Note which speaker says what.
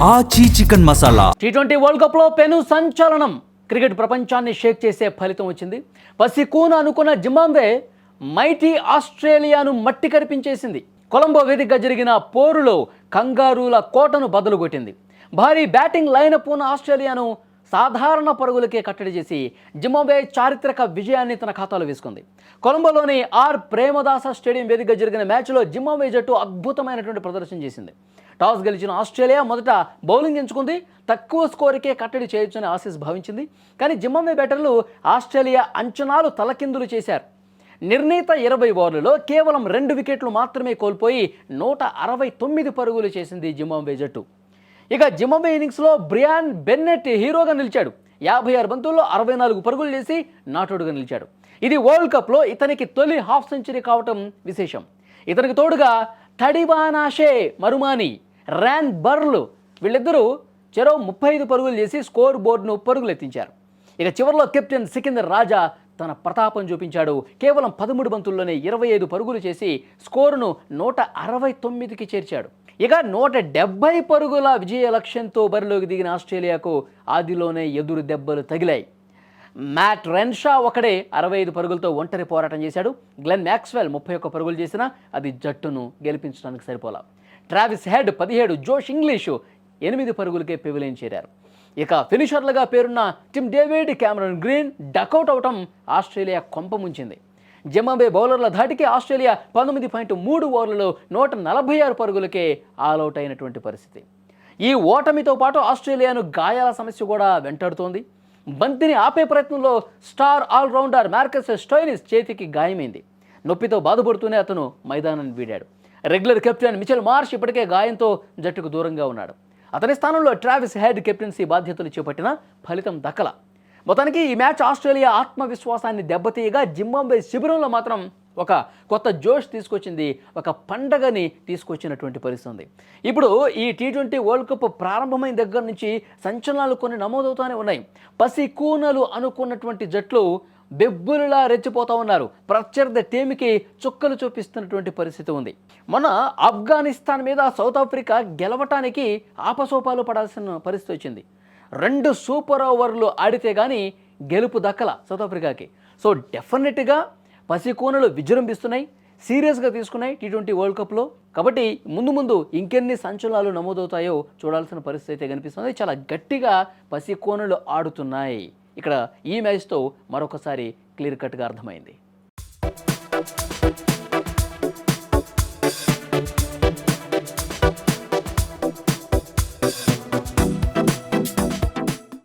Speaker 1: ఆచి chicken masala.
Speaker 2: T20 world cup లో పెను సంచలనం. క్రికెట్ ప్రపంచాన్ని షేక్ చేసే ఫలితం వచ్చింది. పసికూన అనుకున్న జింబాబ్వే మైటీ ఆస్ట్రేలియాను మట్టి కరిపించేసింది. కొలంబో వేదికగా జరిగిన పోరులో కంగారూల కోటను బదులుగొట్టింది. భారీ బ్యాటింగ్ లైనప్ ఉన్న ఆస్ట్రేలియాను సాధారణ పరుగులకే కట్టడి చేసి జింబాబ్వే చారిత్రక విజయాన్ని తన ఖాతాలో వేసుకుంది. కొలంబోలోని ఆర్ ప్రేమదాస స్టేడియం వేదికగా జరిగిన మ్యాచ్లో జింబాబ్వే జట్టు అద్భుతమైనటువంటి ప్రదర్శన చేసింది. టాస్ గెలిచిన ఆస్ట్రేలియా మొదట బౌలింగ్ ఎంచుకుంది. తక్కువ స్కోరుకే కట్టడి చేయొచ్చని ఆసీస్ భావించింది. కానీ జింబాబ్వే బ్యాటర్లు ఆస్ట్రేలియా అంచనాలు తలకిందులు చేశారు. నిర్ణీత 20 ఓవర్లలో కేవలం 2 వికెట్లు మాత్రమే కోల్పోయి 169 పరుగులు చేసింది జింబాబ్వే జట్టు. ఇక జింబాబ్వే ఇన్నింగ్స్లో బ్రియాన్ బెన్నెట్ హీరోగా నిలిచాడు. 56 బంతుల్లో 64 పరుగులు చేసి నాటౌట్గా నిలిచాడు. ఇది వరల్డ్ కప్లో ఇతనికి తొలి హాఫ్ సెంచరీ కావటం విశేషం. ఇతనికి తోడుగా తడిబానాషే మరుమాని, ర్యాన్ బర్ల్ వీళ్ళిద్దరూ చెరో 35 పరుగులు చేసి స్కోర్ బోర్డును పరుగులెత్తించారు. ఇక చివరిలో కెప్టెన్ సికిందర్ రాజా తన ప్రతాపం చూపించాడు. కేవలం 13 బంతుల్లోనే 25 పరుగులు చేసి స్కోరును 169కి చేర్చాడు. ఇక 170 పరుగుల విజయ లక్ష్యంతో బరిలోకి దిగిన ఆస్ట్రేలియాకు ఆదిలోనే ఎదురు దెబ్బలు తగిలాయి. మ్యాట్ రెన్షా ఒకడే 65 పరుగులతో ఒంటరి పోరాటం చేశాడు. గ్లెన్ మ్యాక్స్వెల్ 31 పరుగులు చేసినా అది జట్టును గెలిపించడానికి సరిపోలా. ట్రావిస్ హెడ్ 17, జోష్ ఇంగ్లీషు 8 పరుగులకే పెవిలియన్ చేరారు. ఇక ఫినిషర్లుగా పేరున్న Tim David, Cameron Green duck out అవటం ఆస్ట్రేలియా కొంప ముంచింది. జింబాబ్వే బౌలర్ల ధాటికి ఆస్ట్రేలియా 19.3 ఓవర్లలో 146 పరుగులకే ఆల్అవుట్ అయినటువంటి పరిస్థితి. ఈ ఓటమితో పాటు ఆస్ట్రేలియాను గాయాల సమస్య కూడా వెంటాడుతోంది. బంతిని ఆపే ప్రయత్నంలో స్టార్ ఆల్రౌండర్ మార్కస్ స్టోయినిస్ చేతికి గాయమైంది. నొప్పితో బాధపడుతూనే అతను మైదానాన్ని వీడాడు. రెగ్యులర్ కెప్టెన్ మిచెల్ మార్ష్ ఇప్పటికే గాయంతో జట్టుకు దూరంగా ఉన్నాడు. అతని స్థానంలో ట్రావిస్ హెడ్ కెప్టెన్సీ బాధ్యతలు చేపట్టినా ఫలితం దక్కల. మొత్తానికి ఈ మ్యాచ్ ఆస్ట్రేలియా ఆత్మవిశ్వాసాన్ని దెబ్బతీయగా జింబాబ్వే శిబిరంలో మాత్రం ఒక కొత్త జోష్ తీసుకొచ్చింది, ఒక పండగని తీసుకొచ్చినటువంటి పరిస్థితి ఉంది. ఇప్పుడు ఈ టీ20 వరల్డ్ కప్ ప్రారంభమైన దగ్గర నుంచి సంచలనాలు కొన్ని నమోదవుతూనే ఉన్నాయి. పసి కూనలు అనుకున్నటువంటి జట్లు బెబ్బులులా రెచ్చిపోతూ ఉన్నారు. ప్రత్యర్థి టీంకి చుక్కలు చూపిస్తున్నటువంటి పరిస్థితి ఉంది. మొన్న ఆఫ్ఘనిస్తాన్ మీద సౌత్ ఆఫ్రికా గెలవటానికి ఆపసోపాలు పడాల్సిన పరిస్థితి వచ్చింది. 2 సూపర్ ఓవర్లు ఆడితే కానీ గెలుపు దక్కల సౌత్ ఆఫ్రికాకి. సో డెఫినెట్గా పసికోనలు విజృంభిస్తున్నాయి, సీరియస్గా తీసుకున్నాయి టీ20 వరల్డ్ కప్లో. కాబట్టి ముందు ఇంకెన్ని సంచలనాలు నమోదవుతాయో చూడాల్సిన పరిస్థితి అయితే కనిపిస్తుంది. చాలా గట్టిగా పసికోనలు ఆడుతున్నాయి. ఇక్కడ ఈ మ్యాచ్తో మరొకసారి క్లియర్ కట్గా అర్థమైంది.